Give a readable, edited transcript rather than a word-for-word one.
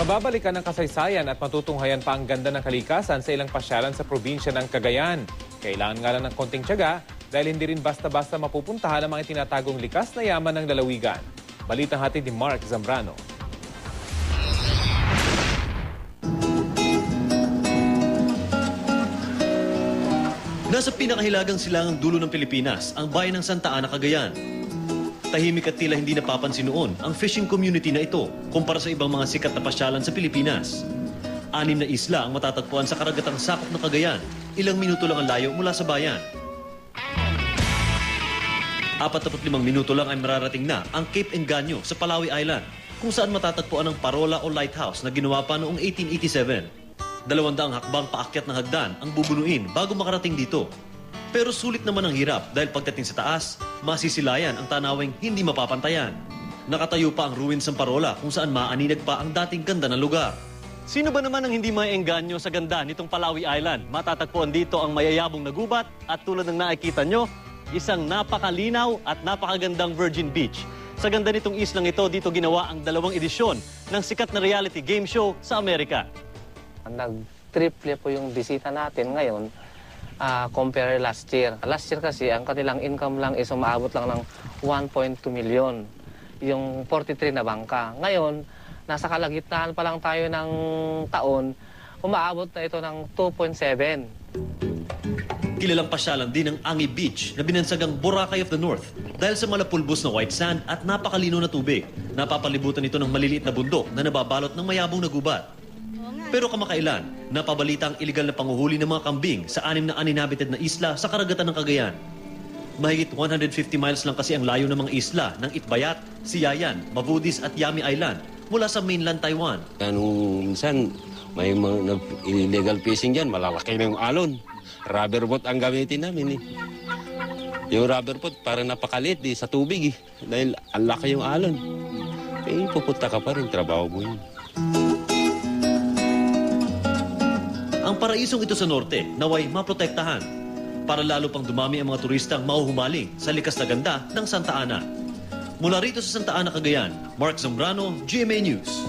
Mababalikan ang kasaysayan at matutunghayan pa ang ganda ng kalikasan sa ilang pasyalan sa probinsya ng Cagayan. Kailangan nga lang ng konting tiyaga dahil hindi rin basta-basta mapupuntahan ang mga tinatagong likas na yaman ng lalawigan. Balitang hatid ni Mark Zambrano. Nasa pinakahilagang silangang dulo ng Pilipinas, ang bayan ng Santa Ana, Cagayan. Tahimik at tila hindi napapansin noon ang fishing community na ito kumpara sa ibang mga sikat na pasyalan sa Pilipinas. 6 na isla ang matatagpuan sa karagatang sakop ng Cagayan. Ilang minuto lang ang layo mula sa bayan. 45 minuto lang ay mararating na ang Cape Engaño sa Palawi Island, kung saan matatagpuan ang parola o lighthouse na ginawa pa noong 1887. 200 hakbang paakyat ng hagdan ang bubunuin bago makarating dito. Pero sulit naman ang hirap dahil pagdating sa taas, masisilayan ang tanawing hindi mapapantayan. Nakatayo pa ang ruins ng parola kung saan maaninag pa ang dating ganda ng lugar. Sino ba naman ang hindi maiengganyo sa ganda nitong Palawi Island? Matatagpuan dito ang mayayabong na gubat at tulad ng nakikita nyo, isang napakalinaw at napakagandang Virgin Beach. Sa ganda nitong islang ito, dito ginawa ang 2 edisyon ng sikat na reality game show sa Amerika. Nag-triple po yung bisita natin ngayon compare last year. Last year kasi ang kanilang income lang is umaabot lang ng 1.2 million. Yung 43 na bangka. Ngayon, nasa kalagitnaan pa lang tayo ng taon, umaabot na ito ng 2.7. Kilalang pasyalan din ang Angi Beach na binansagang Boracay of the North dahil sa malapulbos na white sand at napakalino na tubig. Napapalibutan ito ng maliliit na bundok na nababalot ng mayabong na gubat. Pero kamakailan, napabalita ang iligal na panguhuli ng mga kambing sa 6 na uninhabited na isla sa karagatan ng Cagayan. Mahigit 150 miles lang kasi ang layo ng mga isla ng Itbayat, Siayan, Mabudis at Yami Island mula sa mainland Taiwan. Minsan, may mga illegal fishing dyan, malalaki na yung alon. Rubber boat ang gamitin namin eh. Yung rubber boat parang napakalit sa tubig eh. Dahil ang laki yung alon. Eh, pupunta ka pa rin, trabaho mo yun. Ang paraisong ito sa norte, naway maprotektahan para lalo pang dumami ang mga turistang mauhumaling sa likas na ganda ng Santa Ana. Mula rito sa Santa Ana, Cagayan, Mark Zambrano, GMA News.